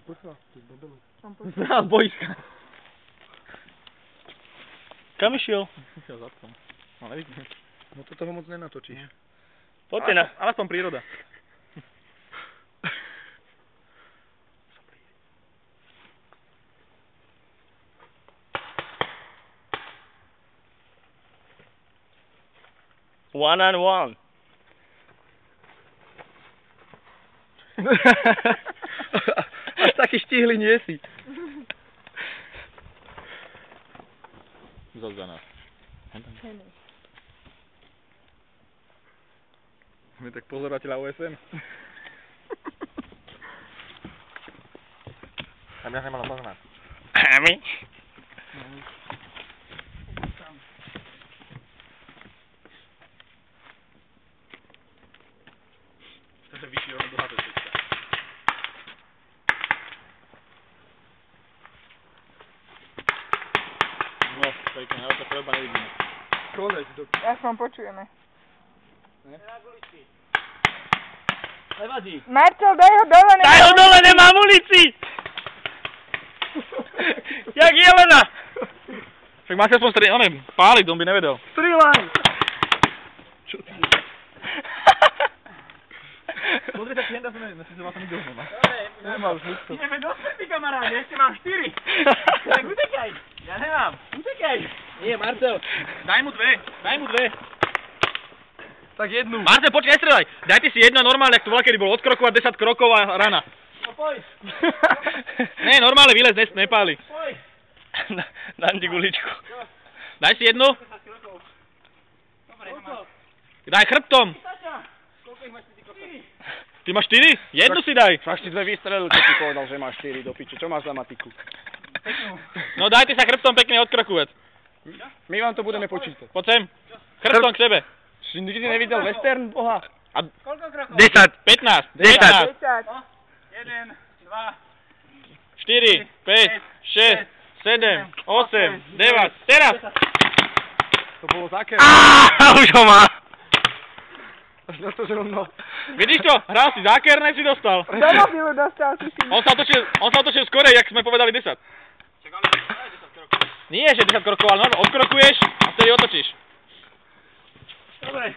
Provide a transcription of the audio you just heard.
Pošla, ty dobili. Z boiska. Kam išiel? Išiel za tom. No nevidím. No to toho moc nenatočíš. Poďte na. Ale aspoň príroda. One on one. Až taký štíhly nie si. Zas za nás. My tak pozorovateľa OSN. A mňa nemala poznať. A my? To je vyšší ono bohaté teďka. No, pekne, ale to treba nevidíme. Škoda, si to... Aspoň počujeme. Nevadí. Marcel, daj ho dole, nemám Daj ho dole, nemám ulici! Jak jelena! Však máš aspoň páliť, on by nevedel. Strieľaj! Čo ty? Pozri, tak jenda sa vlastne nikto nemá. Nemá už nikto. Ideme do smrti, kamaráde, ešte mám 4. Tak utekaj. Ja nemám. Utekaj. Nie, Marcel. Daj mu dve. Tak jednu. Marcel, počkaj, nestrelaj. Dajte si jedna normálne, ak to bola, kedy bolo od krokov a 10 krokov a rana. No poď. Nie, normálne výlez, nepáli. Poď. Dám ti guličku. Daj si jednu. Dobre, Daj chrbtom. koľko ich máš ty kokos? Ty máš 4? Jednu si daj. Však si dve vystrelil, keď ti povedal, že máš 4 do piče. Čo máš za matiku? No dajte sa chrbtom pekne odkrokovať. My vám to budeme počítať. Poď sem. Chrbtom k tebe. Si nikdy nevidel western, boha? A Koľko krokov? 10, 15, 10, 10. 4, 1, 2, 5, 6, 7, 8, 9, teraz! To bolo také. Už ho má! Až na to, že rovno. Vidíš to? Hral si zákerné, si dostal. Do mobilu dostal si si. On sa otočil skorej, jak sme povedali 10. Nie, že 10 krokov, ale odkrokuješ a vtedy otočíš. Dobre.